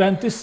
35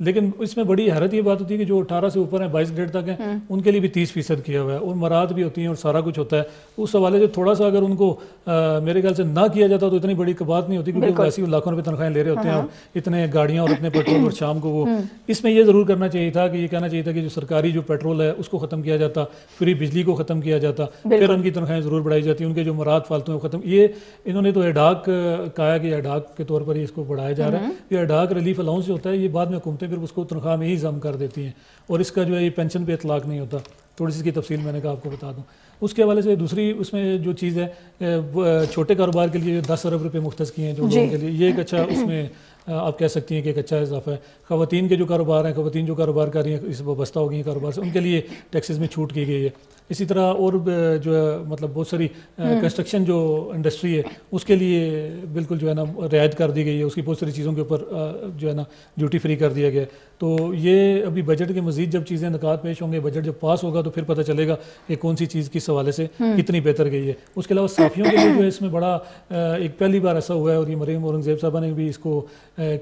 لیکن اس میں بڑی حیرت یہ بات ہوتی ہے کہ جو 18 سے اوپر ہیں 22 گریڈ تک ہیں ان کے لیے بھی 30% کیا ہوا ہے اور مراد بھی ہوتی ہیں اور سارا کچھ ہوتا ہے. اس حوالے سے تھوڑا سا اگر ان کو میرے خیال سے نہ کیا جاتا تو اتنی بڑی بات نہیں ہوتی, کیونکہ ویسے ہی لاکھوں روپے تنخواہیں لے رہے ہوتے ہیں اور اتنے گاڑیاں اور اتنے پیٹرول اور شام کو وہ اس میں یہ ضرور کرنا چاہیے تھا کہ یہ کہنا چاہیے تھا کہ جو سرکاری جو پیٹرول ہے اس کو ختم کیا جاتا, فری بجلی کو ختم کیا جاتا, پھر ان کی تنخواہیں ضرور بڑھائی جاتی, ان کے جو مراد فالتو ہیں ختم. یہ انہوں نے تو ایڈاک کہا ہے کہ ایڈاک کے طور پر اس کو بڑھایا جا رہا ہے. یہ ایڈاک ریلیف الاؤنس جو ہوتا ہے یہ بعد میں حکومتیں پھر اس کو تنخواہ میں ہی ضم کر دیتی ہیں اور اس کا جو ہے یہ پینشن پہ اطلاق نہیں ہوتا. تھوڑی سی کی تفصیل میں نے کہا آپ کو بتا دوں. اس کے حوالے سے دوسری اس میں جو چیز ہے چھوٹے کاروبار کے لیے 10 ارب روپے مختص کیے ہیں جو لوگوں کے لیے, یہ ایک اچھا اس میں آپ کہہ سکتی ہیں کہ ایک اچھا اضافہ ہے. خواتین کے جو کاروبار ہیں, خواتین جو کاروبار کر رہی ہیں اس وابستہ ہو گئی ہیں کاروبار سے, ان کے لیے ٹیکسز میں چھوٹ کی گئی ہے. اسی طرح اور جو ہے مطلب بہت ساری کنسٹرکشن جو انڈسٹری ہے اس کے لیے بالکل جو ہے نا رعایت کر دی گئی ہے, اس کی بہت ساری چیزوں کے اوپر جو ہے نا ڈیوٹی فری کر دیا گیا ہے. تو یہ ابھی بجٹ کے مزید جب چیزیں نکات پیش ہوں گے, بجٹ جب پاس ہوگا تو پھر پتہ چلے گا کہ کون سی چیز کس حوالے سے کتنی بہتر گئی ہے. اس کے علاوہ صحافیوں کے لیے جو ہے اس میں بڑا ایک پہلی بار ایسا ہوا ہے, اور یہ مریم اورنگزیب صاحبہ نے بھی اس کو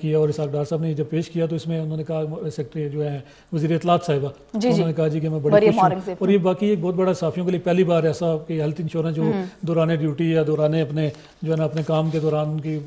کیا اور اسحاق ڈار صاحب نے جب پیش کیا تو اس میں انہوں نے کہا, سیکرٹری جو ہے وزیر اطلاعات صاحبہ انہوں نے کہا جی کہ میں بڑی خوش ہوں. اور یہ باقی ایک بہت بڑا صحافیوں کے لیے پہلی بار ایسا کہ ہیلتھ انشورنس جو دوران ڈیوٹی یا دوران اپنے جو ہے نا اپنے کام کے دوران کی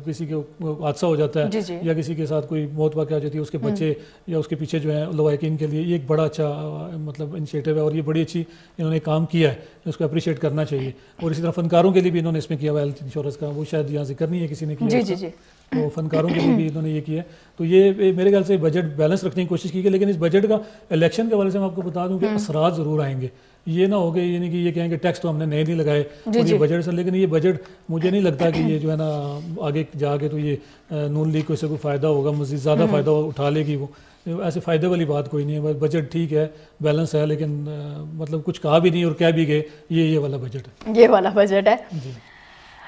کسی کے حادثہ ہو جاتا ہے یا کسی کے ساتھ کوئی موت واقع ہو جاتی ہے اس کے بچے یا اس کے پیچھے جو ہیں لوائقین کے لیے, یہ ایک بڑا اچھا مطلب انیشیٹو ہے اور یہ بڑی اچھی انہوں نے کام کیا ہے, اس کو اپریشیٹ کرنا چاہیے. اور اسی طرح فنکاروں کے لیے بھی انہوں نے اس میں کیا ہوا ہے ہیلتھ انشورنس کا, وہ شاید یہاں ذکر نہیں ہے کسی نے کیا, تو فنکاروں کے لیے بھی انہوں نے یہ کیا ہے. تو یہ میرے خیال سے بجٹ بیلنس رکھنے کی کوشش کی گئی, لیکن اس بجٹ کا الیکشن کے حوالے سے میں آپ کو بتا دوں کہ اثرات ضرور آئیں گے. یہ نہ ہوگا یعنی کہ یہ کہیں کہ ٹیکس تو ہم نے نہیں لگائے اور یہ بجٹ سے, لیکن یہ بجٹ مجھے نہیں لگتا کہ یہ جو ہے نا آگے جا کے تو یہ نون لیگ کو اس سے کوئی فائدہ ہوگا, مزید زیادہ فائدہ اٹھا لے گی. وہ ایسے فائدے والی بات کوئی نہیں ہے, بجٹ ٹھیک ہے بیلنس ہے, لیکن مطلب کچھ کہا بھی نہیں اور کہہ بھی گئے یہ والا بجٹ ہے, یہ والا بجٹ ہے.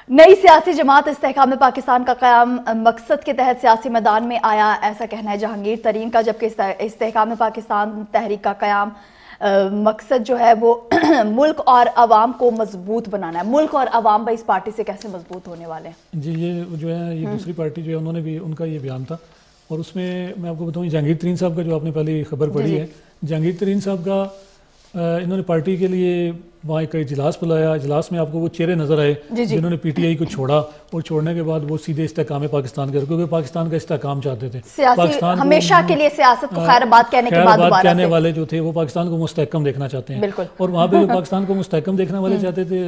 نئی سیاسی جماعت استحکام پاکستان کا قیام مقصد کے تحت سیاسی میدان میں آیا, ایسا کہنا ہے جہانگیر ترین کا, جبکہ استحکام پاکستان تحریک کا قیام مقصد جو ہے وہ ملک اور عوام کو مضبوط بنانا ہے. ملک اور عوام اس پارٹی سے کیسے مضبوط ہونے والے ہیں؟ جی یہ جو ہے یہ دوسری پارٹی جو ہے انہوں نے بھی ان کا یہ بیان تھا, اور اس میں میں آپ کو بتاؤں جہانگیر ترین صاحب کا جو آپ نے پہلے خبر پڑھی ہے, جہانگیر ترین صاحب کا انہوں نے پارٹی کے لیے وہاں ایک اجلاس بلایا. اجلاس میں آپ کو وہ چہرے نظر آئے جنہوں نے پی ٹی آئی کو چھوڑا, اور چھوڑنے کے بعد وہ سیدھے استحکام پاکستان کے, کیونکہ پاکستان کا استحکام چاہتے تھے. پاکستان ہمیشہ کے لیے سیاست کو خیر بات کہنے کے بعد دوبارہ کہنے والے جو تھے وہ پاکستان کو مستحکم دیکھنا چاہتے ہیں, اور وہاں پہ جو پاکستان کو مستحکم دیکھنے والے چاہتے تھے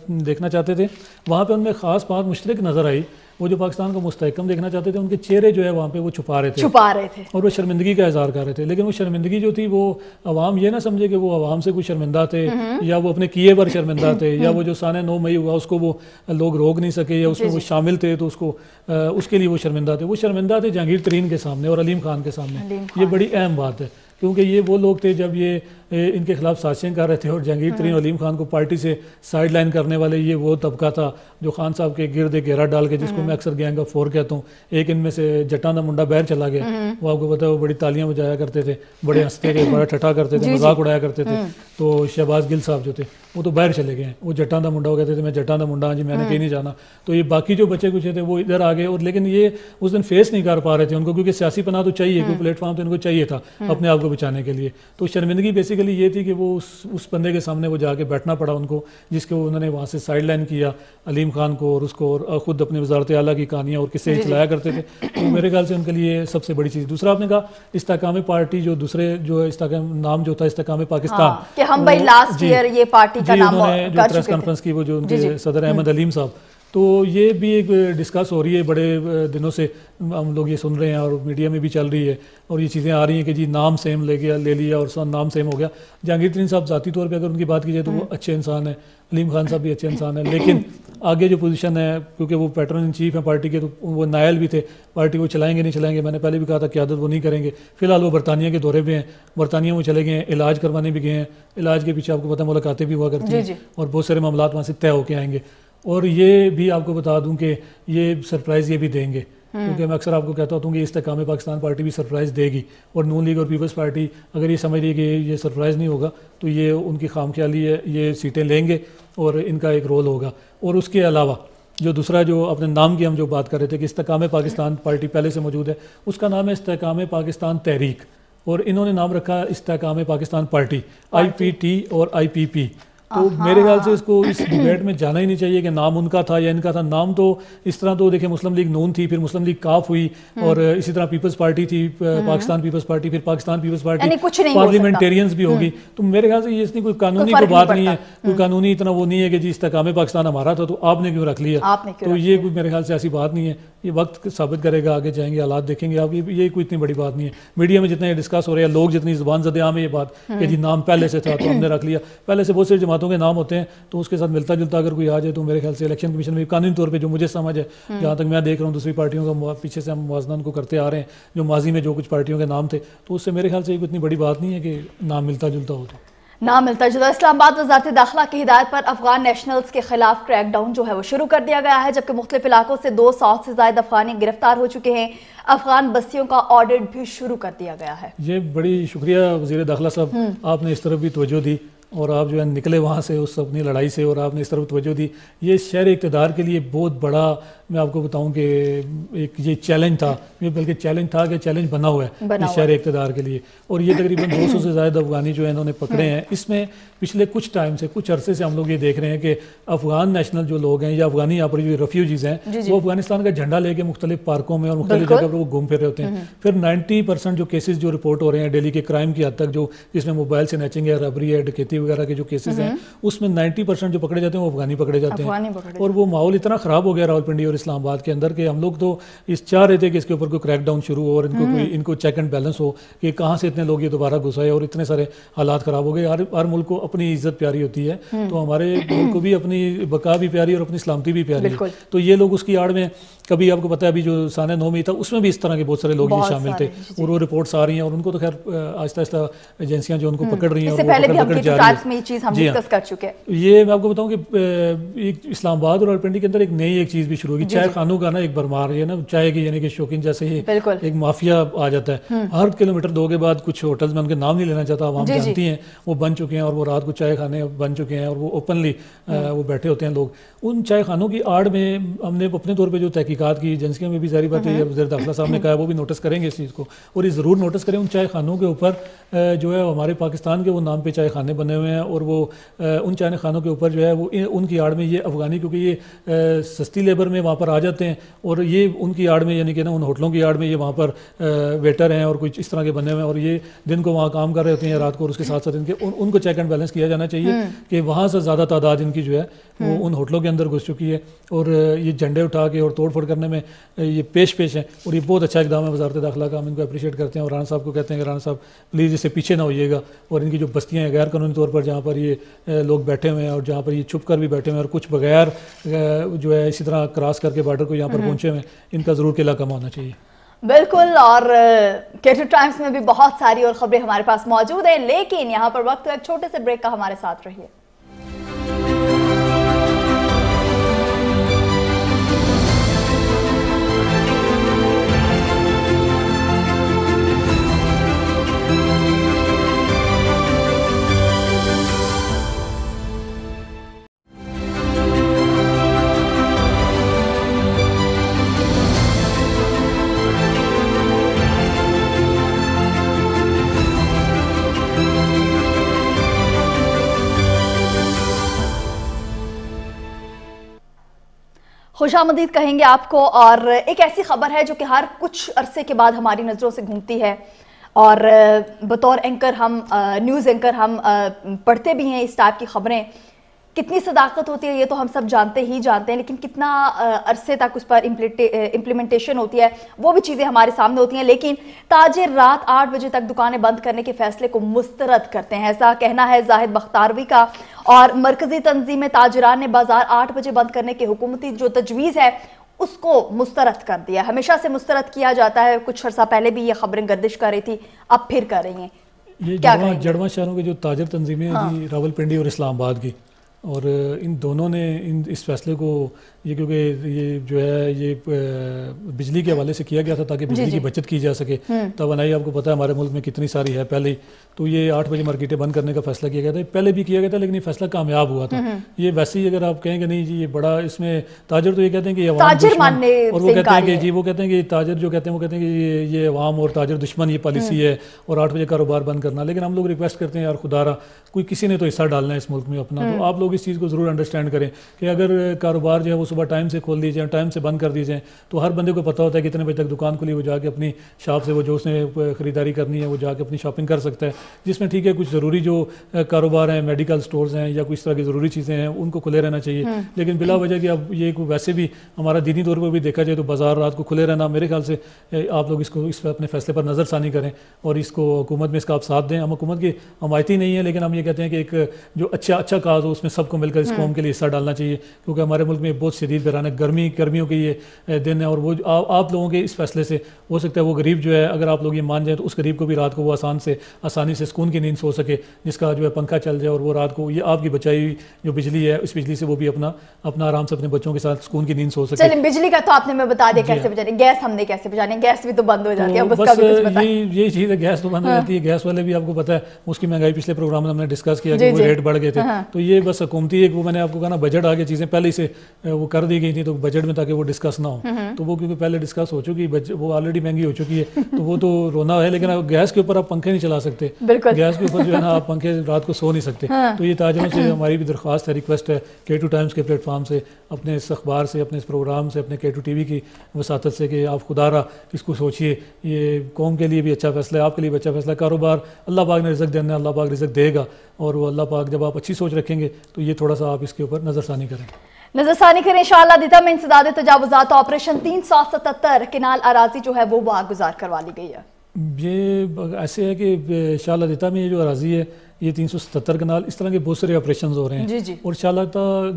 دیکھنا چاہتے تھے وہاں پہ ان میں خاص بات مشترک نظر آئی. وہ جو پاکستان کو مستحکم دیکھنا چاہتے تھے ان کے چہرے جو ہے وہاں پہ وہ چھپا رہے تھے اور وہ شرمندگی کا اظہار کر رہے تھے. لیکن وہ شرمندگی جو تھی وہ عوام یہ نہ سمجھے کہ وہ عوام سے کوئی شرمندہ تھے یا وہ اپنے کیے پر شرمندہ تھے یا وہ جو سانحہ 9 مئی ہوا اس کو وہ لوگ روک نہیں سکے یا اس میں وہ شامل تھے تو اس کے لیے وہ شرمندہ تھے. وہ شرمندہ تھے جہانگیر ترین کے سامنے اور علیم خان کے سامنے. یہ بڑی اہم بات ہے کیونکہ یہ وہ لوگ تھے جب یہ ان کے خلاف سازشیں کر رہے تھے, اور جہانگیر ترین اور علیم خان کو پارٹی سے سائڈ لائن کرنے والے یہ وہ طبقہ تھا جو خان صاحب کے گرد گھیرا ڈال کے, جس کو میں اکثر گینگ آف 4 کہتا ہوں. ایک ان میں سے جٹان دا منڈا باہر چلا گیا, وہ آپ کو پتا ہے وہ بڑی تالیاں بجایا کرتے تھے, بڑے ہنستے تھے, بڑا ٹھٹھا کرتے تھے, مذاق اڑایا کرتے تھے. تو شہباز گل صاحب جو تھے وہ تو باہر چلے گئے ہیں, وہ جٹان دا منڈا وہ کہتے تھے میں جٹان دا منڈا, ہاں جی میں نے کہیں نہیں جانا. تو یہ باقی جو بچے کچھ تھے وہ ادھر آ گئے, اور لیکن یہ اس دن فیس نہیں کر پا رہے تھے ان کو, کیونکہ سیاسی پناہ تو چاہیے, کوئی پلیٹ فارم تو ان کو چاہیے تھا اپنے آپ کو بچانے کے لیے. تو شرمندگی بیسیکلی یہ تھی کہ وہ اس بندے کے سامنے وہ جا کے بیٹھنا پڑا ان کو, جس کو انہوں نے وہاں سے سائڈ لائن کیا علیم خان کو, اور اس کو اور خود اپنی وزارت اعلیٰ کی کہانیاں اور قصے چلایا کرتے تھے. تو میرے خیال سے ان کے لیے سب سے بڑی چیز. دوسرا آپ نے کہا استحکام پارٹی, جو دوسرے جو استحکام نام جو تھا استحکام پاکستان, کہ ہم بھائی لاسٹ ایئر یہ پارٹی کا نام انہوں نے جو پریس کانفرنس کی وہ جو ان کے صدر احمد علیم صاحب, تو یہ بھی ایک ڈسکس ہو رہی ہے بڑے دنوں سے, ہم لوگ یہ سن رہے ہیں اور میڈیا میں بھی چل رہی ہے, اور یہ چیزیں آ رہی ہیں کہ جی نام سیم لے لیا اور نام سیم ہو گیا. جہانگیر ترین صاحب ذاتی طور پہ اگر ان کی بات کی جائے تو وہ اچھے انسان ہیں, علیم خان صاحب بھی اچھے انسان ہیں, لیکن آگے جو پوزیشن ہے کیونکہ وہ پیٹرن ان چیف ہیں پارٹی کے, تو وہ نائل بھی تھے پارٹی, وہ چلائیں گے نہیں چلائیں گے, میں نے پہلے بھی کہا تھا قیادت وہ نہیں کریں گے. فی الحال وہ برطانیہ کے دورے پہ ہیں, برطانیہ میں چلے گئے ہیں, علاج کروانے بھی گئے ہیں, علاج کے پیچھے آپ کو پتہ ملاقاتیں بھی ہوا کرتی ہیں اور بہت سارے معاملات وہاں سے طے ہو کے آئیں گے. اور یہ بھی آپ کو بتا دوں کہ یہ سرپرائز یہ بھی دیں گے, کیونکہ میں اکثر آپ کو کہتا ہوں کہ استحکام پاکستان پارٹی بھی سرپرائز دے گی, اور نون لیگ اور پیپلز پارٹی اگر یہ سمجھ رہی ہے کہ یہ سرپرائز نہیں ہوگا تو یہ ان کی خام خیالی ہے, یہ سیٹیں لیں گے اور ان کا ایک رول ہوگا. اور اس کے علاوہ جو دوسرا جو اپنے نام کی ہم جو بات کر رہے تھے کہ استحکام پاکستان پارٹی پہلے سے موجود ہے، اس کا نام ہے استحکام پاکستان تحریک، اور انہوں نے نام رکھا استحکام پاکستان پارٹی IPT اور IPP. تو میرے خیال سے اس کو اس ڈیبیٹ میں جانا ہی نہیں چاہیے کہ نام ان کا تھا یا ان کا تھا. نام تو اس طرح تو دیکھیں مسلم لیگ نون تھی، پھر مسلم لیگ کاف ہوئی، اور اسی طرح پیپلز پارٹی تھی، پاکستان پیپلز پارٹی، پھر پاکستان پیپلز پارٹی، پارلیمنٹیرینز بھی ہوگی. تو میرے خیال سے یہ اتنی کوئی قانونی کوئی بات نہیں ہے، کوئی قانونی اتنا وہ نہیں ہے کہ جی استحکام پاکستان ہمارا تھا تو آپ نے کیوں رکھ لیا. تو یہ کوئی میرے خیال سے ایسی بات نہیں ہے. یہ وقت ثابت کرے گا، آگے جائیں گے حالات دیکھیں گے آپ. یہ کوئی اتنی بڑی بات نہیں ہے. میڈیا میں جتنا یہ ڈسکس ہو رہا ہے، لوگ جتنی زبان زدے عام ہے یہ بات کہ جی نام پہلے سے تھا تو ہم نے رکھ لیا. پہلے سے بہت سی جماعتوں کے نام ہوتے ہیں تو اس کے ساتھ ملتا جلتا اگر کوئی آ جائے تو میرے خیال سے الیکشن کمیشن میں قانونی طور پہ جو مجھے سمجھ ہے، جہاں تک میں دیکھ رہا ہوں دوسری پارٹیوں کا پیچھے سے ہم موازنہ کو کرتے آ رہے ہیں، جو ماضی میں جو کچھ پارٹیوں کے نام تھے، تو اس سے میرے خیال سے یہ اتنی بڑی بات نہیں ہے کہ نام ملتا جلتا ہو. نام ملتا جلتا. اسلام آباد وزارت داخلہ کی ہدایت پر افغان نیشنلز کے خلاف کریک ڈاؤن جو ہے وہ شروع کر دیا گیا ہے، جبکہ مختلف علاقوں سے 200 سے زائد افغانی گرفتار ہو چکے ہیں. افغان بستیوں کا آڈٹ بھی شروع کر دیا گیا ہے. یہ بڑی شکریہ وزیر داخلہ صاحب، آپ نے اس طرف بھی توجہ دی اور آپ جو ہے نکلے وہاں سے اس اپنی لڑائی سے اور آپ نے اس طرف توجہ دی. یہ شہر اقتدار کے لیے بہت بڑا، میں آپ کو بتاؤں کہ ایک یہ چیلنج تھا، یہ بلکہ چیلنج تھا کہ چیلنج بنا ہوا ہے اس شہر اقتدار کے لیے. اور یہ تقریباً 200 سے زائد افغانی جو ہے انہوں نے پکڑے ہیں. اس میں پچھلے کچھ ٹائم سے، کچھ عرصے سے ہم لوگ یہ دیکھ رہے ہیں کہ افغان نیشنل جو لوگ ہیں یا افغانی یہاں پر جو ریفیوجیز ہیں وہ افغانستان کا جھنڈا لے کے مختلف پارکوں میں اور مختلف جگہ پر وہ گھوم پھر رہے ہوتے ہیں. پھر 90% جو کیسز جو رپورٹ ہو رہے ہیں ڈیلی کے کرائم کی حد تک، جو جس میں موبائل سے نیچنگ ہے، ربری ہے، ڈکیتی وغیرہ کے جو کیسز ہیں، اس میں 90% جو پکڑے جاتے ہیں وہ افغانی پکڑے جاتے ہیں. اور وہ ماحول اتنا خراب ہو گیا راولپنڈی اور اسلام آباد کے اندر کہ ہم لوگ تو اس چاہ رہے تھے کہ اس کے اوپر کوئی کریک ڈاؤن شروع ہو اور ان کو چیک اینڈ بیلنس ہو کہ کہاں سے اتنے لوگ یہ دوبارہ گھسائے اور اتنے سارے حالات خراب ہو گئے. ہر ملک کو اپنی عزت پیاری ہوتی ہے، تو ہمارے ملک کو بھی اپنی بقا بھی پیاری اور اپنی سلامتی بھی پیاری ہے. تو یہ لوگ اس کی آڑ میں کبھی آپ کو پتہ ہے ابھی جو سانحہ 9 میں تھا اس میں بھی اس طرح کے بہت سارے لوگ یہ شامل تھے اور وہ رپورٹس آ رہی ہیں اور ان کو تو خیر آہستہ آہستہ ایجنسیاں جو ان کو پکڑ رہی ہیں اور وہ پکڑ جا رہی ہیں. یہ میں آپ کو بتاؤں کہ اسلام آباد اور راولپنڈی کے اندر ایک چیز بھی شروع ہوگی، چائے خانوں کا نا ایک برمار ہے نا چائے کی، یعنی کہ شوقین جیسے ہی ایک مافیا آ جاتا ہے. ہر کلومیٹر 2 کے بعد کچھ ہوٹلز میں ان کے نام نہیں لینا چاہتا، عوام جانتی ہیں وہ بن چکے ہیں اور وہ رات کو چائے خانے بن چکے ہیں اور وہ اوپنلی وہ بیٹھے ہوتے ہیں لوگ. ان چائے خانوں کی آڑ میں ہم نے اپنے طور پہ جو تحقیقات کی، ایجنسیاں میں بھی ظاہری بات ہے، وزیر داخلہ صاحب نے کہا وہ بھی نوٹس کریں گے اس چیز کو اور یہ ضرور نوٹس کریں. ان چائے خانوں کے اوپر جو ہے ہمارے پاکستان کے وہ نام پہ چائے خانے بنے ہوئے ہیں اور وہ ان چائے خانوں کے اوپر جو ہے وہ ان کی آڑ میں یہ افغانی، کیونکہ یہ سستی لیبر میں وہاں پر آ جاتے ہیں اور یہ ان کی آڑ میں یعنی کہ نا ان ہوٹلوں کی آڑ میں یہ وہاں پر ویٹر ہیں اور کچھ اس طرح کے بنے ہوئے ہیں اور یہ دن کو وہاں کام کر رہے ہوتے ہیں رات کو، اور اس کے ساتھ ساتھ ان کو چیک اینڈ بیلنس کیا جانا چاہیے کہ وہاں سے زیادہ تعداد ان کی جو ہے وہ ان ہوٹلوں کے اندر گھس چکی ہے اور یہ جھنڈے اٹھا کے اور توڑ پھوڑ کرنے میں یہ پیش ہیں اور یہ بہت اچھا اقدام ہے وزارت داخلہ کا. ہم ان کو اپریشیٹ کرتے ہیں اور رانا صاحب کو کہتے ہیں کہ رانا صاحب پلیز اس سے پیچھے نہ ہوئیے گا اور ان کی جو بستیاں ہیں غیر قانونی طور پر جہاں پر یہ لوگ بیٹھے ہوئے ہیں اور جہاں پر یہ چھپ کر بھی بیٹھے ہوئے ہیں اور کچھ بغیر جو ہے اسی طرح کراس کر کے بارڈر کو یہاں پر پہنچے ہوئے ہیں، ان کا ضرور قلعہ کم ہونا چاہیے. بالکل. اور K2 ٹائمز میں بھی بہت ساری اور خبریں ہمارے پاس موجود ہیں، لیکن یہاں پر وقت ایک چھوٹے سے بریک کا. ہمارے ساتھ رہیے. خوش آمدید کہیں گے آپ کو. اور ایک ایسی خبر ہے جو کہ ہر کچھ عرصے کے بعد ہماری نظروں سے گھومتی ہے اور بطور اینکر ہم نیوز اینکر ہم پڑھتے بھی ہیں اس ٹائپ کی خبریں. کتنی صداقت ہوتی ہے یہ تو ہم سب جانتے ہیں، لیکن کتنا عرصے تک اس پر امپلیمنٹیشن ہوتی ہے وہ بھی چیزیں ہمارے سامنے ہوتی ہیں. لیکن تاجر رات 8 بجے تک دکانیں بند کرنے کے فیصلے کو مسترد کرتے ہیں، ایسا کہنا ہے زاہد بختاروی کا. اور مرکزی تنظیم تاجران نے بازار 8 بجے بند کرنے کی حکومتی جو تجویز ہے اس کو مسترد کر دیا. ہمیشہ سے مسترد کیا جاتا ہے، کچھ عرصہ پہلے بھی یہ خبریں گردش کر رہی تھی، اب پھر کر رہی ہیں. یہ جڑواں شہروں کے جو تاجر تنظیمیں ہیں راولپنڈی اور اسلام آباد کی، اور ان دونوں نے اس فیصلے کو یہ کیونکہ یہ جو ہے یہ بجلی کے حوالے سے کیا گیا تھا تاکہ بجلی کی بچت کی جا سکے. توانائی آپ کو پتہ ہے ہمارے ملک میں کتنی ساری ہے پہلے, تو یہ 8 بجے مارکیٹیں بند کرنے کا فیصلہ کیا گیا تھا. پہلے بھی کیا گیا تھا لیکن یہ فیصلہ کامیاب ہوا تھا. یہ ویسے ہی اگر آپ کہیں کہ نہیں جی یہ بڑا اس میں تاجر تو یہ کہتے ہیں کہ یہ عوام دشمن, اور وہ کہتے ہیں کہ جی وہ کہتے ہیں کہ تاجر جو کہتے ہیں وہ کہتے ہیں کہ یہ عوام اور تاجر دشمن یہ پالیسی ہے اور 8 بجے کاروبار بند کرنا. لیکن ہم لوگ ریکویسٹ کرتے ہیں یار خدا را کوئی کسی نے تو حصہ ڈالنا ہے اس ملک میں اپنا, تو آپ لوگ اس چیز کو ضرور انڈرسٹینڈ کریں کہ اگر کاروبار جو ہے وہ صبح ٹائم سے کھول دی جائے, ٹائم سے بند کر دی جائیں, تو ہر بندے کو پتہ ہوتا ہے کتنے بجے تک دکان کھلی, وہ جا کے اپنی شاپ سے وہ جو اس نے خریداری کرنی ہے وہ جا کے اپنی شاپنگ کر سکتا ہے. جس میں ٹھیک ہے کچھ ضروری جو کاروبار ہیں, میڈیکل سٹورز ہیں یا کچھ طرح کی ضروری چیزیں ہیں ان کو کھلے رہنا چاہیے. لیکن بلا وجہ کہ اب یہ ویسے بھی ہمارا دینی طور پر بھی دیکھا جائے تو بازار رات کو کھلے رہنا, میرے خیال سے آپ لوگ اس اپنے فیصلے پر نظر ثانی کریں اور اس کو حکومت میں اس کا آپ ساتھ دیں. ہم حکومت کی حمایتی نہیں ہے لیکن ہم یہ کہتے ہیں کہ ایک جو اچھا کاز ہو اس میں سب کو مل کر اس قوم کے لیے حصہ ڈالنا چاہیے, کیونکہ ہمارے ملک میں بہت شدید بحران ہے, گرمیوں کے یہ دن ہے, اور وہ آپ لوگوں کے اس فیصلے سے ہو سکتا ہے وہ غریب جو ہے اگر آپ لوگ یہ مان جائیں تو اس غریب کو بھی رات کو وہ آسانی سے سکون کی نیند سو سکے, جس کا جو ہے پنکھا چل جائے اور وہ رات کو یہ آپ کی بچائی ہوئی جو بجلی ہے اس بجلی سے وہ بھی اپنا آرام سے اپنے بچوں کے ساتھ سکون کی نیند سو سکے. چلیں بجلی کا تو آپ نے میں بتا دیا کیسے بچانے, گیس ہم نے کیسے بچانے, گیس بھی تو بند ہو جاتی ہے, بس یہی چیز ہے, گیس تو بند ہو جاتی ہے. گیس والے بھی آپ کو پتہ ہے اس کی مہنگائی پچھلے پروگرام میں ہم نے ڈسکس کیا کہ وہ ریٹ بڑھ گئے تھے, تو یہ بس حکومتی ایک وہ میں نے آپ کو کہا نا بجٹ آگے چیزیں پہلے سے وہ کر دی گئی تھی تو بجٹ میں تاکہ وہ ڈسکس نہ ہو, تو وہ کیونکہ پہلے ڈسکس ہو چکی, وہ آلریڈی مہنگی ہو چکی ہے تو وہ تو رونا ہے. لیکن گیس کے اوپر آپ پنکھے نہیں چلا سکتے, گیس کے اوپر جو ہے نا آپ پنکھے رات کو سو نہیں سکتے. تو یہ تاجروں سے ہماری بھی درخواست ہے, ریکویسٹ ہے K2 ٹائمز کے پلیٹ فارم سے, اپنے اس اخبار سے, اپنے اس پروگرام سے, اپنے K2 TV کی وساطت سے کہ آپ خدا را اس کو سوچئے. یہ قوم کے لیے بھی اچھا فیصلہ ہے, آپ کے لیے بھی اچھا فیصلہ ہے. کاروبار اللہ پاک نے رزق دینا ہے, اللہ پاک رزق دے گا, اور وہ اللہ پاک جب آپ اچھی سوچ رکھیں گے تو یہ تھوڑا سا آپ اس کے اوپر نظر ثانی کریں. نظر ثانی کریں انشاءاللہ. دیتا میں انسداد تجاوزات آپریشن 377 کنال اراضی جو ہے وہ واگزار کروا لی گئی ہے. یہ ایسے ہے کہ انشاءاللہ دیتا میں یہ جو اراضی ہے یہ 377 کنال, اس طرح کے بہت سارے آپریشنز ہو رہے ہیں. اور انشاءاللہ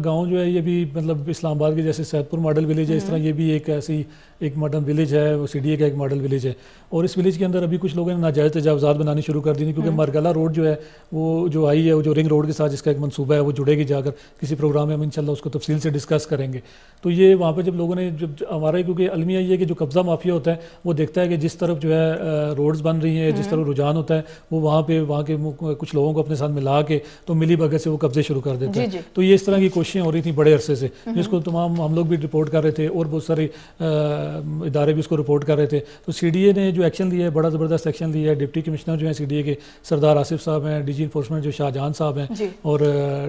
گاؤں جو ہے یہ بھی مطلب اسلام آباد کے جیسے سیدپور ماڈل ولیج ہے, اس طرح یہ بھی ایک ایسی ایک ماڈل ولیج ہے, وہ CDA کا ایک ماڈل ولیج ہے. اور اس ولیج کے اندر ابھی کچھ لوگوں نے ناجائز تجاوزات بنانی شروع کر دی تھی, کیونکہ مرگلہ روڈ جو ہے وہ جو آئی ہے, وہ جو رنگ روڈ کے ساتھ جس کا ایک منصوبہ ہے وہ جڑے گی, جا کر کسی پروگرام میں ہم انشاءاللہ اس کو تفصیل سے ڈسکس کریں گے. تو یہ وہاں پہ جب لوگوں نے جب ہمارا کیونکہ المیہ یہ ہے کہ جو قبضہ مافیا ہوتا ہے وہ دیکھتا ہے کہ جس طرف جو ہے روڈز بن رہی ہیں, جس طرف رجحان ہوتا ہے وہ وہاں کے کچھ لوگوں کو اپنے ساتھ ملا کے تو ملی بھگت سے وہ قبضے شروع کر دیتے ہیں. تو یہ اس طرح کی کوششیں ہو رہی تھیں بڑے عرصے سے, جس کو تمام ہم لوگ بھی رپورٹ کر رہے تھے اور بہت سارے ادارے بھی اس کو رپورٹ کر رہے تھے. تو CDA نے جو ایکشن لیا ہے, بڑا زبردست ایکشن لیا ہے. ڈپٹی کمشنر جو ہیں CDA کے سردار آصف صاحب ہیں, DG انفورسمنٹ جو شاہجہان صاحب ہیں, اور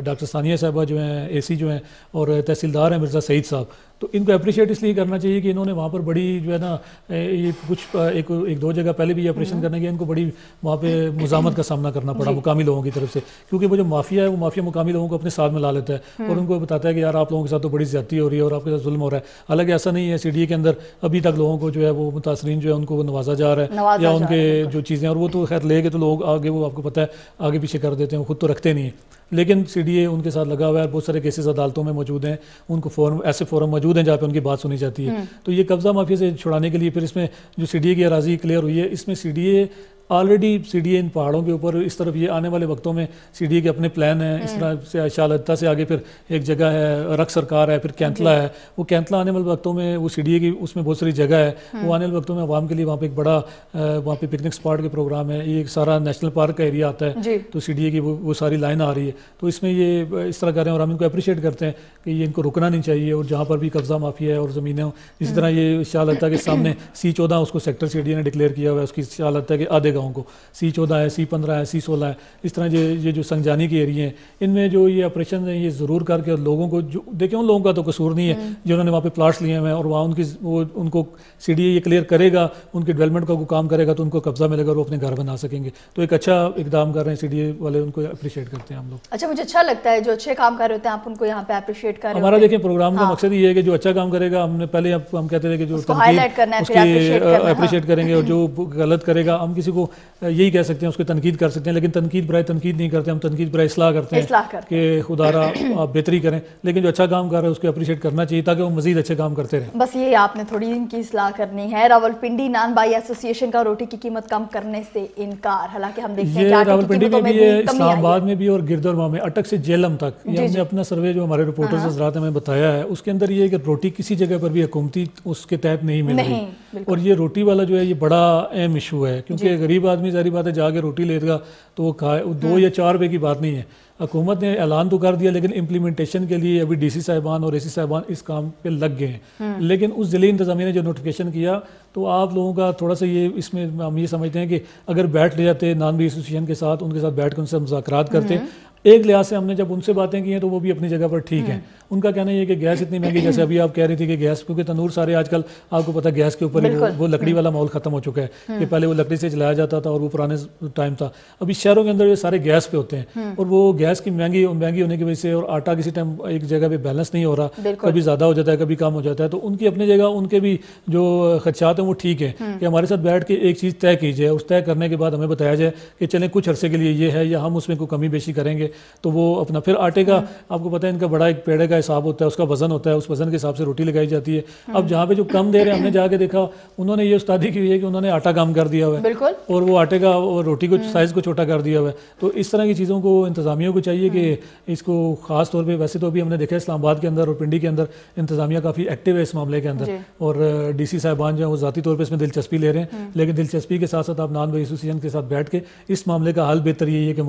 ڈاکٹر ثانیہ صاحبہ جو ہیں AC جو ہیں, اور تحصیلدار ہیں مرزا سعید صاحب. تو ان کو اپریشیٹ اس لیے کرنا چاہیے کہ انہوں نے وہاں پر بڑی جو ہے نا یہ کچھ ایک دو جگہ پہلے بھی آپریشن کرنے کے ان کو بڑی وہاں پہ مزاحمت کا سامنا کرنا پڑا مقامی لوگوں کی طرف سے, کیونکہ وہ جو مافیا ہے وہ مافیا مقامی لوگوں کو اپنے ساتھ ملا لیتا ہے اور ان کو بتاتا ہے کہ یار آپ لوگوں کے ساتھ تو بڑی زیادتی ہو رہی ہے اور آپ کے ساتھ ظلم ہو رہا ہے. حالانکہ ایسا نہیں ہے, CDA کے اندر ابھی تک لوگوں کو جو ہے وہ متاثرین جو ہے ان کو وہ نوازا جا رہا ہے, یا ان کے جو چیزیں, اور وہ تو خیر لے کے تو لوگ آگے وہ آپ کو پتہ ہے آگے پیچھے کر دیتے ہیں, وہ خود تو رکھتے نہیں ہیں. لیکن CDA ان کے ساتھ لگا ہوا ہے, بہت سارے کیسز عدالتوں میں موجود ہیں, ان کو ایسے فورم موجود ہیں جہاں پہ ان کی بات سنی جاتی ہے. تو یہ قبضہ مافیا سے چھڑانے کے لیے پھر اس میں جو CDA کی اراضی کلیئر ہوئی ہے, اس میں CDA آلریڈی ان پہاڑوں کے اوپر اس طرف یہ آنے والے وقتوں میں CDA کے اپنے پلان ہیں. اس طرح سے شالدہ سے آگے پھر ایک جگہ ہے رق سرکار ہے, پھر کینتلا ہے. وہ کینتلا آنے والے وقتوں میں وہ CDA کی اس میں بہت ساری جگہ ہے, وہ آنے والے وقتوں میں عوام کے لیے وہاں پہ ایک بڑا وہاں پہ پکنک اسپاٹ کے پروگرام ہے. یہ ایک سارا نیشنل پارک کا ایریا آتا ہے, تو CDA کی وہ ساری لائن آ رہی ہے. تو اس میں یہ اس طرح کر رہے ہیں اور ہم ان کو اپریشیٹ کرتے ہیں کہ یہ ان کو رکنا نہیں چاہیے. اور جہاں پر بھی قبضہ مافیا ہے اور زمینیں, اسی طرح یہ شالدہ کے سامنے C14 اس کو سیکٹر CDA نے ڈکلیئر کیا ہوا ہے, اس کی شالدہ کے آدھے گاؤں کو C14 ہے, C15 ہے, C16 ہے. اس طرح یہ جو سنگجانی کے ایریے ہیں ان میں جو یہ آپریشن ہیں یہ ضرور کر کے لوگوں کو جو دیکھیں, ان لوگوں کا تو قصور نہیں ہے جنہوں نے وہاں پہ پلاٹس لیے ہوئے ہیں, اور وہاں ان کو CDA یہ کلیئر کرے گا, ان کے ڈیولپمنٹ کا کوئی کام کرے گا تو ان کو قبضہ ملے گا اور وہ اپنے گھر بنا سکیں گے. تو ایک اچھا اقدام کر رہے ہیں CDA والے, ان کو اپریشیٹ کرتے ہیں ہم لوگ. اچھا, مجھے اچھا لگتا ہے جو اچھے کام کر رہے ہوتے ہیں آپ ان کو یہاں پہ اپریشیٹ کر رہے ہیں. ہمارا دیکھیں پروگرام کا مقصد یہ ہے کہ جو اچھا کام کرے گا, ہم نے پہلے ہم کہتے تھے کہ جو تنقید اس کی اپریشیٹ کریں گے, اور جو غلط کرے گا ہم کسی کو کو یہی کہہ سکتے ہیں، اس کو تنقید کر سکتے ہیں، لیکن تنقید برائے تنقید نہیں کرتے، ہم تنقید برائے اصلاح کرتے ہیں کہ خدا را آپ بہتری کریں، لیکن جو اچھا کام کر رہے ہیں اس کو اپریشیٹ کرنا چاہیے تاکہ وہ مزید اچھے کام کرتے رہیں. بس یہ آپ نے تھوڑی ان کی اصلاح کرنی ہے. راولپنڈی نان بائی ایسوسی ایشن کا روٹی کی قیمت کم کرنے سے انکار، حالانکہ ہم دیکھتے ہیں کہ راولپنڈی میں بھی ہے، اسلام آباد میں بھی اور گردرواہ میں، اٹک سے جیلم تک. یہ ہم نے اپنا سروے جو ہمارے رپورٹرز حضرات ہمیں بتایا ہے اس کے اندر یہ ہے کہ روٹی کسی جگہ پر بھی حکومتی اس کے تحت نہیں مل رہی، اور یہ روٹی والا جو ہے یہ بڑا اہم ایشو ہے، کیونکہ غریب آدمی ظاہری بات ہے جا کے روٹی لے گا تو وہ کھائے. 2 یا 4 روپے کی بات نہیں ہے. حکومت نے اعلان تو کر دیا لیکن امپلیمنٹیشن کے لیے ابھی ڈی سی صاحبان اور اے سی صاحبان اس کام پہ لگ گئے ہیں. لیکن اس ضلعی انتظامیہ نے جو نوٹیفیکیشن کیا تو آپ لوگوں کا تھوڑا سا یہ اس میں ہم یہ سمجھتے ہیں کہ اگر بیٹھ لے جاتے نان بی ایسوسیشن کے ساتھ، ان کے ساتھ بیٹھ کر ان سے مذاکرات کرتے. ایک لحاظ سے ہم نے جب ان سے باتیں کی ہیں تو وہ بھی اپنی جگہ پر ٹھیک ہیں. ان کا کہنا یہ ہے کہ گیس اتنی مہنگی، جیسے ابھی آپ کہہ رہی تھی کہ گیس، کیونکہ تنور سارے آج کل آپ کو پتہ گیس کے اوپر وہ لکڑی والا ماحول ختم ہو چکا ہے کہ پہلے وہ لکڑی سے جلایا جاتا تھا اور وہ پرانے ٹائم تھا. ابھی شہروں کے اندر یہ سارے گیس پہ ہوتے ہیں اور وہ گیس کی مہنگی ہونے کی وجہ سے، اور آٹا کسی ٹائم ایک جگہ پہ بیلنس نہیں ہو رہا، کبھی زیادہ ہو جاتا ہے کبھی کم ہو جاتا ہے. تو ان کی اپنی جگہ ان کے بھی جو خدشات ہیں وہ ٹھیک ہیں کہ ہمارے ساتھ بیٹھ کے ایک چیز طے کی جائے، اس طے کرنے کے بعد ہمیں بتایا جائے کہ چلیں کچھ عرصے کے لیے یہ ہے یا ہم اس میں کوئی کمی بیشی کریں گے. تو وہ اپنا پھر آٹے کا آپ کو پتہ ہے ان کا بڑا ایک پیڑے کا حساب ہوتا ہے، اس کا وزن ہوتا ہے، اس وزن کے حساب سے روٹی لگائی جاتی ہے. اب جہاں پہ جو کم دے رہے ہیں، ہم نے جا کے دیکھا انہوں نے یہ استادی کی ہوئی ہے کہ انہوں نے آٹا کم کر دیا ہوا ہے اور وہ آٹے کا اور روٹی کو سائز کو چھوٹا کر دیا ہوا ہے. تو اس طرح کی چیزوں کو انتظامیہ کو چاہیے کہ اس کو خاص طور پہ، ویسے تو ابھی ہم نے دیکھا اسلام آباد کے اندر اور پنڈی کے اندر انتظامیہ کافی ایکٹیو ہے اس معاملے کے اندر، اور ڈی سی صاحبان جو ہیں وہ ذاتی طور پہ اس میں دلچسپی لے رہے ہیں. لیکن دلچسپی کے ساتھ ساتھ آپ نان بائی ایسوسیشن کے ساتھ بیٹھ کے اس معاملے کا حل بہتر یہی ہے کہ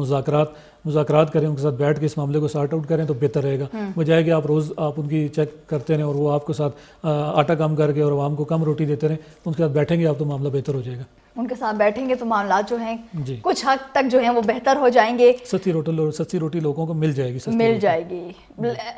مذاکرات کریں، ان کے ساتھ بیٹھ کے اس معاملے کو سارٹ آؤٹ کریں تو بہتر رہے گا، بجائے کہ آپ روز آپ ان کی چیک کرتے رہیں اور وہ آپ کے ساتھ آٹا کم کر کے اور عوام کو کم روٹی دیتے رہیں. ان کے ساتھ بیٹھیں گے آپ تو معاملہ بہتر ہو جائے گا. ان کے ساتھ بیٹھیں گے تو معاملات جو ہیں کچھ حد تک جو ہیں وہ بہتر ہو جائیں گے. سستی روٹی لوگوں کو مل جائے گی.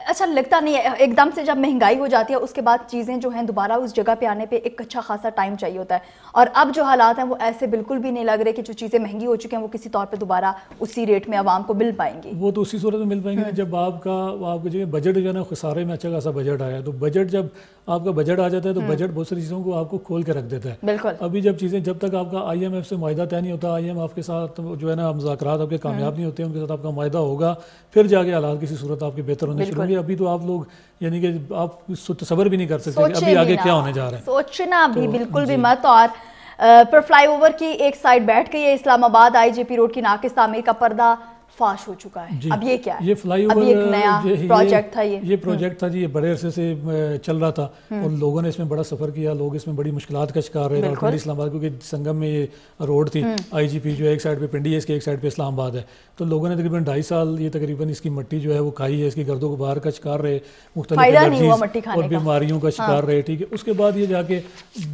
اچھا لگتا نہیں ہے ایک دم سے جب مہنگائی ہو جاتی ہے اس کے بعد چیزیں جو ہیں دوبارہ اس جگہ پہ آنے پہ ایک اچھا خاصا ٹائم چاہیے ہوتا ہے، اور اب جو حالات ہیں وہ ایسے بالکل بھی نہیں لگ رہے کہ جو چیزیں مہنگی ہو چکی ہیں وہ کسی طور پہ دوبارہ اسی ریٹ میں عوام کو مل پائیں گی. وہ تو اسی صورت میں مل پائیں گے جب آپ کا جو بجٹ جو ہے نا خسارے میں اچھا خاصا بجٹ آیا. تو بجٹ جب آپ کا بجٹ آ جاتا ہے تو بجٹ بہت ساری چیزوں کو آپ کو کھول کے رکھ دیتا ہے. بالکل. ابھی جب تک آپ کا آئی ایم ایف سے معاہدہ طے نہیں ہوتا، آئی ایم آپ کے ساتھ جو ہے نا مذاکرات آپ کے کامیاب نہیں ہوتے، ان کے ساتھ آپ کا معاہدہ ہوگا پھر جا کے حالات کسی صورت آپ کے بہتر ہونے شروع ہوں گے. ابھی تو آپ لوگ یعنی کہ آپ تصور بھی نہیں کر سکتے کہ ابھی آگے کیا ہونے جا رہا ہے. سوچنا بھی بالکل بھی مت. اور پر فلائی اوور کی ایک سائڈ بیٹھ گئی ہے، اسلام آباد آئی جے پی روڈ کی ناقص تعمیر کا پردہ فاش ہو چکا ہے. اب یہ کیا ہے؟ یہ فلائی اوور ابھی ایک نیا پروجیکٹ تھا. یہ پروجیکٹ تھا جی، یہ بڑے عرصے سے چل رہا تھا اور لوگوں نے اس میں بڑا سفر کیا، لوگ اس میں بڑی مشکلات کا شکار رہے. راولپنڈی اسلام آباد کیونکہ سنگم میں یہ روڈ تھی، آئی جی پی جو ہے ایک سائڈ پہ پنڈی ہے، اس کے ایک سائڈ پہ اسلام آباد ہے. تو لوگوں نے تقریباً 2.5 سال یہ تقریباً اس کی مٹی جو ہے وہ کھائی ہے، اس کی گردوں کو باہر کا شکار رہے، مختلف الرجیز اور بیماریوں کا شکار رہے. ٹھیک ہے، اس کے بعد یہ جا کے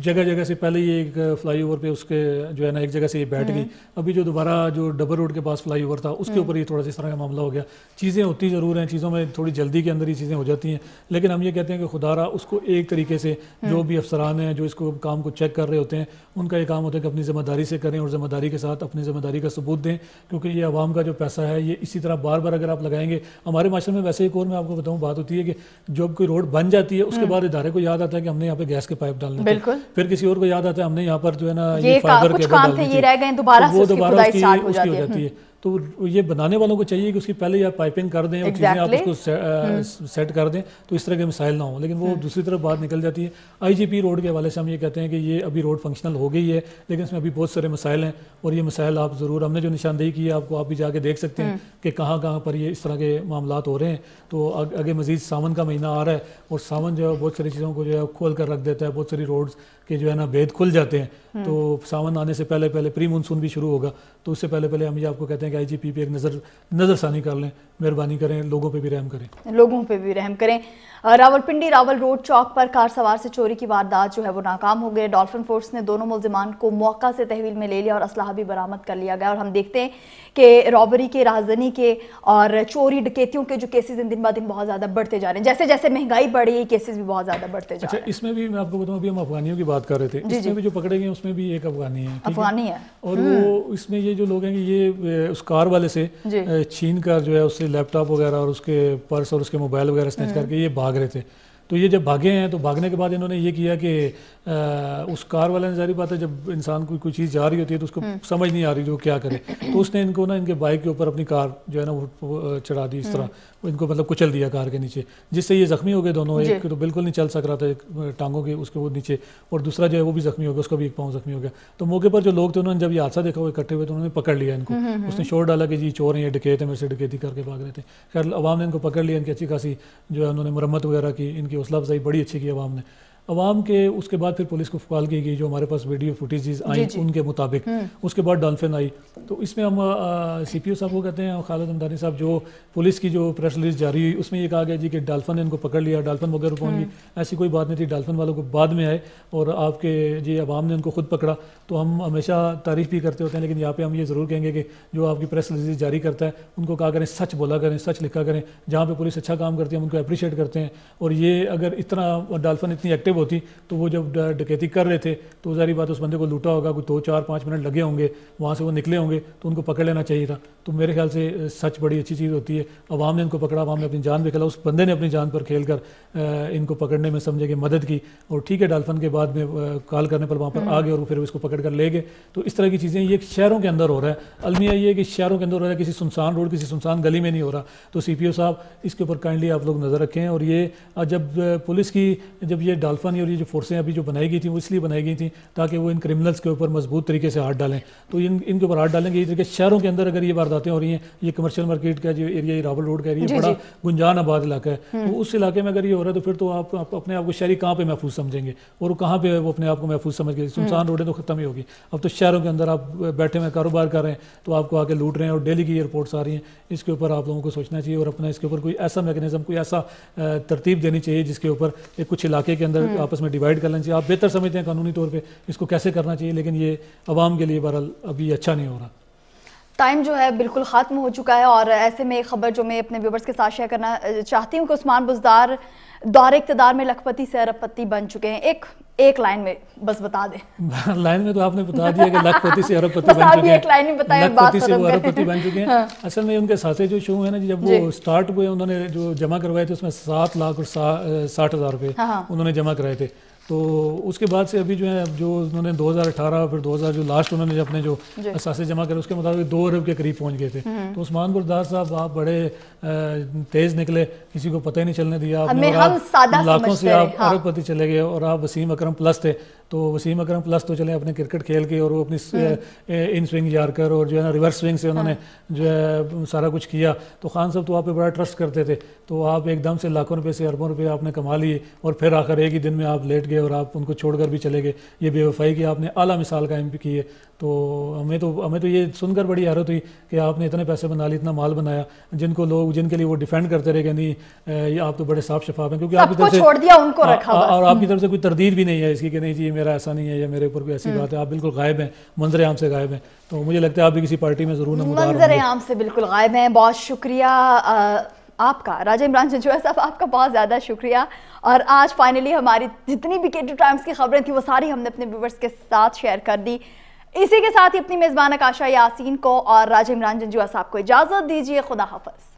جگہ جگہ سے پہلے یہ ایک فلائی اوور پہ اس کے جو ہے نا ایک جگہ سے یہ بیٹھ گئی. ابھی جو دوبارہ جو ڈبل روڈ کے پاس فلائی اوور تھا اس کے اوپر یہ تھوڑا سا اس طرح کا معاملہ ہو گیا. چیزیں ہوتی ضرور ہیں، چیزوں میں تھوڑی جلدی کے اندر یہ چیزیں ہو جاتی ہیں، لیکن ہم یہ کہتے ہیں کہ خدا را اس کو ایک طریقے سے جو بھی افسران ہیں جو اس کو کام کو چیک کر رہے ہوتے ہیں ان کا یہ کام ہوتا ہے کہ اپنی ذمہ داری سے کریں اور ذمہ داری کے ساتھ اپنی ذمہ داری کا ثبوت دیں، کیونکہ یہ عوام کا جو پیسہ ہے یہ اسی طرح بار بار اگر آپ لگائیں گے. ہمارے معاشرے میں ویسے ایک اور میں آپ کو بتاؤں بات ہوتی ہے کہ جب کوئی روڈ بن جاتی ہے اس کے بعد ادارے کو یاد آتا ہے کہ ہم نے یہاں پہ گیس کے پائپ ڈالنے تھے، پھر کسی اور کو یاد آتا ہے ہم نے یہاں پر جو ہے نا یہ فائبر کیبل ڈالنی تھی، وہ دوبارہ اس کی ہو جاتی ہے. تو یہ بنانے والوں کو چاہیے کہ اس کی پہلے یا پائپنگ کر دیں اور چیزیں آپ اس کو سیٹ کر دیں تو اس طرح کے مسائل نہ ہوں. لیکن وہ دوسری طرف بات نکل جاتی ہے. آئی جی پی روڈ کے حوالے سے ہم یہ کہتے ہیں کہ یہ ابھی روڈ فنکشنل ہو گئی ہے لیکن اس میں ابھی بہت سارے مسائل ہیں اور یہ مسائل آپ ضرور ہم نے جو نشاندہی کی ہے آپ کو آپ بھی جا کے دیکھ سکتے ہیں کہ کہاں کہاں پر یہ اس طرح کے معاملات ہو رہے ہیں. تو آگے مزید ساون کا مہینہ آ رہا ہے اور ساون جو ہے بہت ساری چیزوں کو جو ہے کھول کر رکھ دیتا ہے، بہت ساری روڈز کے جو ہے نا بید کھل جاتے ہیں. تو ساون آنے سے پہلے پری مونسون بھی شروع ہوگا تو اس سے پہلے ہم یہ آپ کو کہتے ہیں کہ آئی جی پی پہ ایک نظر ثانی کر لیں، مہربانی کریں، لوگوں پہ بھی رحم کریں. راولپنڈی راول روڈ چوک پر کار سوار سے چوری کی واردات جو ہے وہ ناکام ہو گئے. ڈالفن فورس نے دونوں ملزمان کو موقع سے تحویل میں لے لیا اور اسلحہ بھی برآمد کر لیا گیا. اور ہم دیکھتے ہیں کہ رابری کے، راہزنی کے اور چوری ڈکیتیوں کے جو کیسز دن بہ دن بہت زیادہ بڑھتے جا رہے ہیں. جیسے جیسے مہنگائی بڑھ رہی ہے کیسز بھی بہت زیادہ بڑھتے جا رہے ہیں. اس میں بھی میں آپ کو بتاؤں ابھی ہم افغانیوں کی بات کر رہے تھے، اس میں بھی جو پکڑے گئے اس میں بھی ایک افغانی ہے اور وہ اس میں یہ جو لوگ ہیں کہ یہ اس کار والے سے چھین کر جو ہے اس سے لیپ ٹاپ وغیرہ اور اس کے پرس اور اس کے موبائل وغیرہ سنیچ کر کے یہ بھاگ رہے تھے. تو یہ جب بھاگے ہیں تو بھاگنے کے بعد انہوں نے یہ کیا کہ اس کار والے نے ظاہری بات ہے جب انسان کو کوئی چیز جا رہی ہوتی ہے تو اس کو سمجھ نہیں آ رہی جو کیا کرے، تو اس نے ان کو نا ان کے بائک کے اوپر اپنی کار جو ہے نا وہ چڑھا دی، اس طرح ان کو مطلب کچل دیا کار کے نیچے، جس سے یہ زخمی ہو گئے دونوں، ایک تو بالکل نہیں چل سک رہا تھا ایک ٹانگوں کے اس کے وہ نیچے، اور دوسرا جو ہے وہ بھی زخمی ہو گیا، اس کا بھی ایک پاؤں زخمی ہو گیا۔ تو موقع پر جو لوگ تھے انہوں نے جب یہ حادثہ دیکھا وہ اکٹھے ہوئے تو انہوں نے پکڑ لیا ان کو، اس نے شور ڈالا کہ جی چور ہیں، یہ ڈکیت ہیں، میرے سے ڈکیتی کر کے بھاگ رہے تھے۔ خیر عوام نے ان کو پکڑ لیا، ان کی اچھی خاصی جو ہے انہوں نے مرمت وغیرہ کی، ان کی حوصلہ افزائی بڑی اچھی کی عوام نے۔ عوام کے اس کے بعد پھر پولیس کو کال کی گئی، جو ہمارے پاس ویڈیو فوٹیجز آئیں ان کے مطابق، اس کے بعد ڈالفن آئی۔ تو اس میں ہم سی پی او صاحب کو کہتے ہیں، خالد حمدانی صاحب، جو پولیس کی جو پریس ریلیز جاری ہوئی اس میں یہ کہا گیا جی کہ ڈالفن نے ان کو پکڑ لیا، ڈالفن وغیرہ پہنچ گئی، ایسی کوئی بات نہیں تھی، ڈالفن والوں کو بعد میں آئے اور آپ کے جی عوام نے ان کو خود پکڑا۔ تو ہم ہمیشہ تعریف بھی کرتے ہوتے ہیں، لیکن یہاں پہ ہم یہ ضرور کہیں گے کہ جو آپ کی پریس ریلیز جاری کرتا ہے ان کو کہا کریں سچ بولا کریں، سچ لکھا کریں، جہاں پہ پولیس اچھا کام کرتی ہے ہم ان کو اپریشیٹ کرتے ہیں۔ اور یہ اگر اتنا ڈالفن اتنی ایکٹیو ہوتی تو وہ جب ڈکیتی کر رہے تھے تو ظاہری بات اس بندے کو لوٹا ہوگا، کوئی 2 4 5 منٹ لگے ہوں گے، وہاں سے وہ نکلے ہوں گے تو ان کو پکڑ لینا چاہیے تھا۔ تو میرے خیال سے سچ بڑی اچھی چیز ہوتی ہے، عوام نے ان کو پکڑا، عوام نے اپنی جان بھی کھیلا، اس بندے نے اپنی جان پر کھیل کر ان کو پکڑنے میں سمجھے کہ مدد کی، اور ٹھیک ہے ڈالفن کے بعد میں کال کرنے پر وہاں پر آ گئے اور پھر اس کو پکڑ کر لے گئے۔ تو اس طرح کی چیزیں یہ شہروں کے اندر ہو رہا ہے، المیہ یہ کہ شہروں کے اندر ہو رہا ہے، کسی سنسان روڈ کسی سنسان گلی میں نہیں ہو رہا۔ تو سی پی او صاحب اس کے اوپر کائنڈلی آپ لوگ نظر رکھیں، اور یہ جب پولیس کی جب یہ ڈالفن اور یہ جو فورسیں ابھی جو بنائی گئی تھیں وہ اس لیے بنائی گئی تھیں تاکہ وہ ان کرمنلز کے اوپر مضبوط طریقے سے ہاتھ ڈالیں۔ تو ان کے اوپر ہاتھ ڈالیں گے یہ طریقے شہروں کے اندر اگر یہ وارداتیں ہو رہی ہیں، یہ کمرشل مارکیٹ کا جو ایریا یہ راول روڈ کا ایریا بڑا گنجان آباد علاقہ ہے، تو اس علاقے میں اگر یہ ہو رہا ہے تو پھر تو آپ اپنے آپ کو شہری کہاں پہ محفوظ سمجھیں گے اور کہاں پہ وہ اپنے آپ کو محفوظ سمجھ گئے؟ سنسان روڈیں تو ختم ہی ہوگی۔ اب تو شہروں کے اندر آپ بیٹھے ہوئے کاروبار کر رہے ہیں تو آپ کو آ کے لوٹ رہے ہیں، اور ڈیلی کی رپورٹس آ رہی ہیں۔ اس کے اوپر آپ لوگوں کو سوچنا چاہیے اور اپنا اس کے اوپر کوئی ایسا میکنزم، کوئی ایسا ترتیب دینی چاہیے جس کے اوپر کچھ علاقے کے اندر آپس میں ڈیوائڈ کر لینا چاہیے۔ آپ بہتر سمجھتے ہیں قانونی طور پہ اس کو کیسے کرنا چاہیے، لیکن یہ عوام کے لیے بہرحال ابھی اچھا نہیں ہو رہا۔ ٹائم جو ہے بالکل ختم ہو چکا ہے، اور ایسے میں ایک خبر جو میں اپنے ویورز کے ساتھ شیئر کرنا چاہتی ہوں کہ عثمان بزدار دور اقتدار میں لاکھ پتی سے ارب پتی بن چکے ہیں۔ ایک لائن میں بس بتا دیں۔ لائن میں تو آپ نے بتا دیا کہ لاکھ پتی سے ارب پتی بن چکے ہیں، ایک لائن میں بتائیں، لاکھ پتی سے وہ ارب پتی بن چکے ہیں۔ اصل میں ان کے ساتھ جو شو ہے نا، جب وہ سٹارٹ ہوئے انہوں نے جو جمع کروائے تھے اس میں 7 لاکھ اور 60,000 روپے انہوں نے جمع کرائے تھے۔ تو اس کے بعد سے ابھی جو ہے جو انہوں نے 2018 پھر 2000 جو لاسٹ انہوں نے اپنے جو اثاثے جمع کرے اس کے مطابق 2 ارب کے قریب پہنچ گئے تھے۔ تو عثمان بزدار صاحب آپ بڑے تیز نکلے، کسی کو پتہ ہی نہیں چلنے دیا، لاکھوں سے آپ ارب پتی چلے گئے، اور آپ وسیم اکرم پلس تھے۔ تو وسیم اکرم پلس تو چلے اپنے کرکٹ کھیل کے اور وہ اپنی ان سوئنگ یارکر اور جو ہے نا ریورس سوئنگ سے انہوں نے جو ہے سارا کچھ کیا۔ تو خان صاحب تو آپ پہ بڑا ٹرسٹ کرتے تھے، تو آپ ایک دم سے لاکھوں روپے سے اربوں روپے آپ نے کما لیے، اور پھر آخر ایک ہی دن میں آپ لیٹ گئے اور آپ ان کو چھوڑ کر بھی چلے گئے۔ یہ بے وفائی کی آپ نے اعلیٰ مثال قائم کی ہے۔ تو ہمیں تو یہ سن کر بڑی حیرت ہوئی کہ آپ نے اتنے پیسے بنا لیے، اتنا مال بنایا، جن کے لیے وہ ڈیفینڈ کرتے رہے کہ نہیں یہ آپ تو بڑے صاف شفاف ہیں، کیونکہ آپ کی طرف سے چھوڑ دیا ان کو رکھا، اور آپ کی طرف سے کوئی تردید بھی نہیں ہے اس کی کہ نہیں جی میرا ایسا نہیں ہے یا میرے اوپر کوئی ایسی بات ہے۔ آپ بالکل غائب ہیں، منظر عام سے غائب ہیں۔ تو مجھے لگتا ہے آپ بھی کسی پارٹی میں ضرور نمودار ہوں گے۔ منظر عام سے بالکل غائب ہیں۔ بہت شکریہ آپ کا راجہ عمران جنجوعہ صاحب، آپ کا بہت زیادہ شکریہ۔ اور آج فائنلی ہماری جتنی بھی K2 ٹائمز کی خبریں تھیں وہ ساری ہم نے اپنے ویورز کے ساتھ شیئر کر دی۔ اسی کے ساتھ ہی اپنی میزبان آکاشا یاسین کو اور راجہ عمران جنجوعہ صاحب کو اجازت دیجیے۔ خدا حافظ۔